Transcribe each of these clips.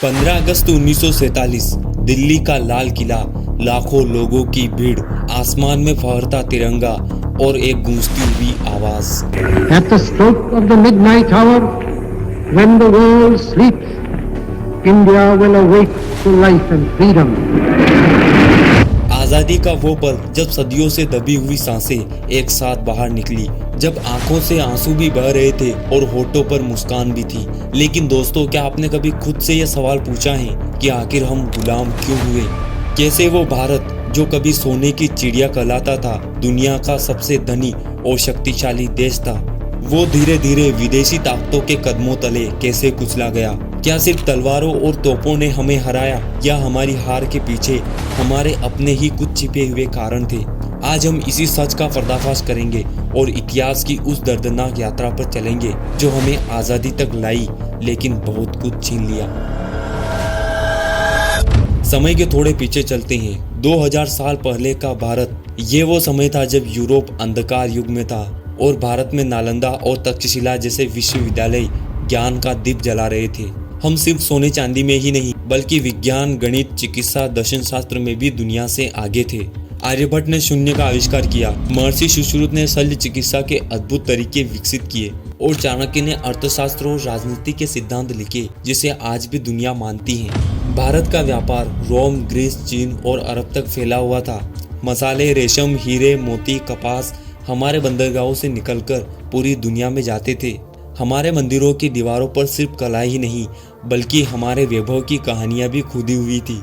15 अगस्त 1947 दिल्ली का लाल किला, लाखों लोगों की भीड़, आसमान में फहरता तिरंगा और एक गूंजती हुई आवाज। At the stroke of the midnight hour, when the world sleeps, India will awake to life and freedom. आजादी का वो पल जब सदियों से दबी हुई सांसें एक साथ बाहर निकली, जब आंखों से आंसू भी बह रहे थे और होठों पर मुस्कान भी थी। लेकिन दोस्तों, क्या आपने कभी खुद से यह सवाल पूछा है कि आखिर हम गुलाम क्यों हुए? कैसे वो भारत जो कभी सोने की चिड़िया कहलाता था, दुनिया का सबसे धनी और शक्तिशाली देश था, वो धीरे धीरे विदेशी ताकतों के कदमों तले कैसे कुचला गया? क्या सिर्फ तलवारों और तोपों ने हमें हराया, या हमारी हार के पीछे हमारे अपने ही कुछ छिपे हुए कारण थे? आज हम इसी सच का पर्दाफाश करेंगे और इतिहास की उस दर्दनाक यात्रा पर चलेंगे जो हमें आजादी तक लाई, लेकिन बहुत कुछ छीन लिया। समय के थोड़े पीछे चलते हैं। 2000 साल पहले का भारत, ये वो समय था जब यूरोप अंधकार युग में था और भारत में नालंदा और तक्षशिला जैसे विश्वविद्यालय ज्ञान का दीप जला रहे थे। हम सिर्फ सोने चांदी में ही नहीं, बल्कि विज्ञान, गणित, चिकित्सा, दर्शन शास्त्र में भी दुनिया से आगे थे। आर्यभट्ट ने शून्य का आविष्कार किया, महर्षि सुश्रुत ने शल्य चिकित्सा के अद्भुत तरीके विकसित किए और चाणक्य ने अर्थशास्त्र और राजनीति के सिद्धांत लिखे जिसे आज भी दुनिया मानती है। भारत का व्यापार रोम, ग्रीस, चीन और अरब तक फैला हुआ था। मसाले, रेशम, हीरे, मोती, कपास हमारे बंदरगाहों से निकलकर पूरी दुनिया में जाते थे। हमारे मंदिरों की दीवारों पर सिर्फ कला ही नहीं, बल्कि हमारे वैभव की कहानियां भी खुदी हुई थी।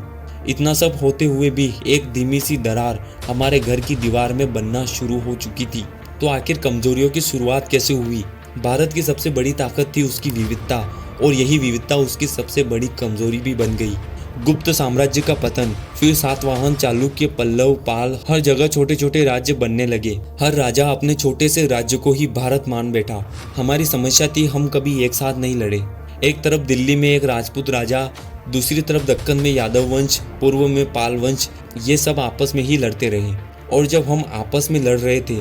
इतना सब होते हुए भी एक धीमी सी दरार हमारे घर की दीवार में बनना शुरू हो चुकी थी। तो आखिर कमजोरियों की शुरुआत कैसे हुई? भारत की सबसे बड़ी ताकत थी उसकी विविधता, और यही विविधता उसकी सबसे बड़ी कमजोरी भी बन गई। गुप्त साम्राज्य का पतन, फिर सातवाहन, चालुक्य, पल्लव, पाल, हर जगह छोटे छोटे राज्य बनने लगे। हर राजा अपने छोटे से राज्य को ही भारत मान बैठा। हमारी समस्या थी, हम कभी एक साथ नहीं लड़े। एक तरफ दिल्ली में एक राजपूत राजा, दूसरी तरफ दक्कन में यादव वंश, पूर्व में पाल वंश, ये सब आपस में ही लड़ते रहे। और जब हम आपस में लड़ रहे थे,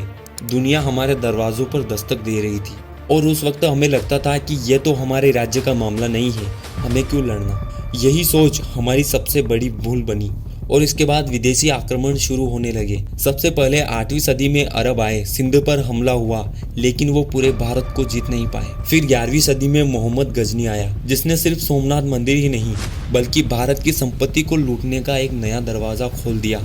दुनिया हमारे दरवाजों पर दस्तक दे रही थी। और उस वक्त हमें लगता था कि यह तो हमारे राज्य का मामला नहीं है, हमें क्यों लड़ना? यही सोच हमारी सबसे बड़ी भूल बनी। और इसके बाद विदेशी आक्रमण शुरू होने लगे। सबसे पहले 8वीं सदी में अरब आए, सिंध पर हमला हुआ, लेकिन वो पूरे भारत को जीत नहीं पाए। फिर 11वीं सदी में मोहम्मद गजनी आया, जिसने सिर्फ सोमनाथ मंदिर ही नहीं, बल्कि भारत की संपत्ति को लूटने का एक नया दरवाजा खोल दिया।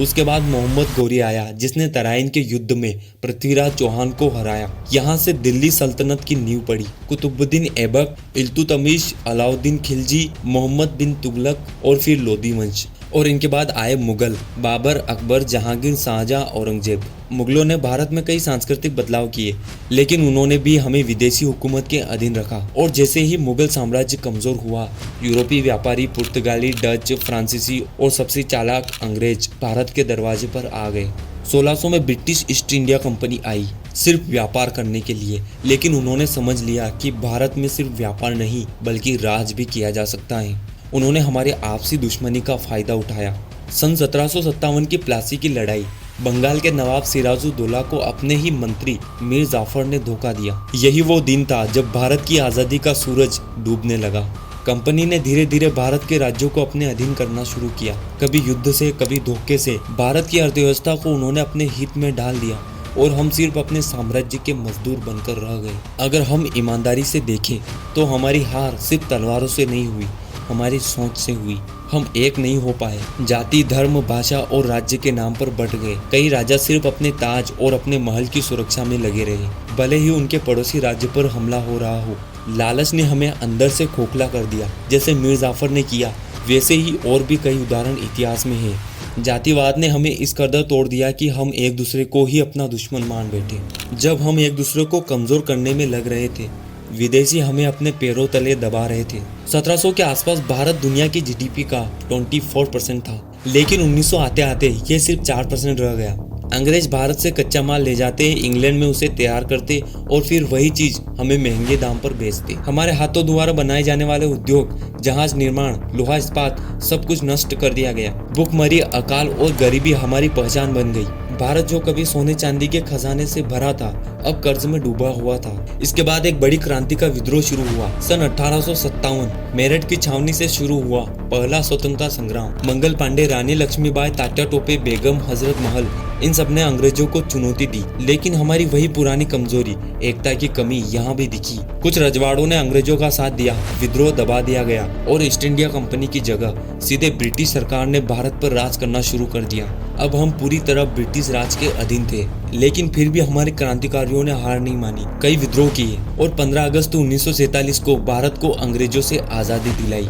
उसके बाद मोहम्मद गौरी आया, जिसने तराइन के युद्ध में पृथ्वीराज चौहान को हराया। यहाँ से दिल्ली सल्तनत की नींव पड़ी। कुतुबुद्दीन ऐबक, इल्तुतमिश, अलाउद्दीन खिलजी, मोहम्मद बिन तुगलक और फिर लोदी वंश। और इनके बाद आए मुगल, बाबर, अकबर, जहांगीर, शाहजहां, औरंगजेब। मुगलों ने भारत में कई सांस्कृतिक बदलाव किए, लेकिन उन्होंने भी हमें विदेशी हुकूमत के अधीन रखा। और जैसे ही मुगल साम्राज्य कमजोर हुआ, यूरोपीय व्यापारी, पुर्तगाली, डच, फ्रांसीसी और सबसे चालाक अंग्रेज भारत के दरवाजे पर आ गए। 1600 में ब्रिटिश ईस्ट इंडिया कंपनी आई, सिर्फ व्यापार करने के लिए। लेकिन उन्होंने समझ लिया कि भारत में सिर्फ व्यापार नहीं, बल्कि राज भी किया जा सकता है। उन्होंने हमारे आपसी दुश्मनी का फायदा उठाया। सन 1757 की प्लासी की लड़ाई, बंगाल के नवाब सिराजुद्दौला को अपने ही मंत्री मीर जाफर ने धोखा दिया। यही वो दिन था जब भारत की आज़ादी का सूरज डूबने लगा। कंपनी ने धीरे धीरे भारत के राज्यों को अपने अधीन करना शुरू किया। कभी युद्ध से, कभी धोखे से। भारत की अर्थव्यवस्था को उन्होंने अपने हित में डाल दिया और हम सिर्फ अपने साम्राज्य के मजदूर बनकर रह गए। अगर हम ईमानदारी से देखें तो हमारी हार सिर्फ तलवारों से नहीं हुई, हमारी सोच से हुई। हम एक नहीं हो पाए, जाति, धर्म, भाषा और राज्य के नाम पर बंट गए। कई राजा सिर्फ अपने ताज और अपने महल की सुरक्षा में लगे रहे, भले ही उनके पड़ोसी राज्य पर हमला हो रहा हो। लालच ने हमें अंदर से खोखला कर दिया। जैसे मीर जाफर ने किया, वैसे ही और भी कई उदाहरण इतिहास में हैं। जातिवाद ने हमें इस कदर तोड़ दिया कि हम एक दूसरे को ही अपना दुश्मन मान बैठे। जब हम एक दूसरे को कमजोर करने में लग रहे थे, विदेशी हमें अपने पैरों तले दबा रहे थे। 1700 के आसपास भारत दुनिया की जीडीपी का 24% था, लेकिन 1900 आते आते ये सिर्फ 4% रह गया। अंग्रेज भारत से कच्चा माल ले जाते, इंग्लैंड में उसे तैयार करते और फिर वही चीज हमें महंगे दाम पर बेचते। हमारे हाथों द्वारा बनाए जाने वाले उद्योग, जहाज निर्माण, लोहा इस्पात, सब कुछ नष्ट कर दिया गया। भूखमरी, अकाल और गरीबी हमारी पहचान बन गई। भारत जो कभी सोने चांदी के खजाने से भरा था अब कर्ज में डूबा हुआ था। इसके बाद एक बड़ी क्रांति का विद्रोह शुरू हुआ। सन 1857 मेरठ की छावनी से शुरू हुआ पहला स्वतंत्रता संग्राम। मंगल पांडे, रानी लक्ष्मीबाई, तात्या टोपे, बेगम हजरत महल, इन सब ने अंग्रेजों को चुनौती दी। लेकिन हमारी वही पुरानी कमजोरी, एकता की कमी यहाँ भी दिखी। कुछ रजवाड़ों ने अंग्रेजों का साथ दिया, विद्रोह दबा दिया गया और ईस्ट इंडिया कंपनी की जगह सीधे ब्रिटिश सरकार ने भारत पर राज करना शुरू कर दिया। अब हम पूरी तरह ब्रिटिश राज के अधीन थे, लेकिन फिर भी हमारे क्रांतिकारियों ने हार नहीं मानी, कई विद्रोह किए और 15 अगस्त 1947 को भारत को अंग्रेजों से आजादी दिलाई।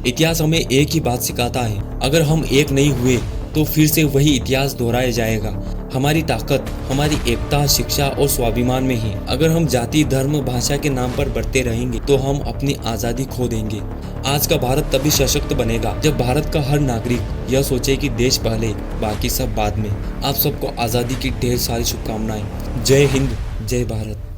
इतिहास हमें एक ही बात सिखाता है, अगर हम एक नहीं हुए तो फिर से वही इतिहास दोहराया जाएगा। हमारी ताकत हमारी एकता, शिक्षा और स्वाभिमान में है। अगर हम जाति, धर्म, भाषा के नाम पर बढ़ते रहेंगे तो हम अपनी आज़ादी खो देंगे। आज का भारत तभी सशक्त बनेगा जब भारत का हर नागरिक यह सोचे कि देश पहले, बाकी सब बाद में। आप सबको आज़ादी की ढेर सारी शुभकामनाएं। जय हिंद, जय भारत।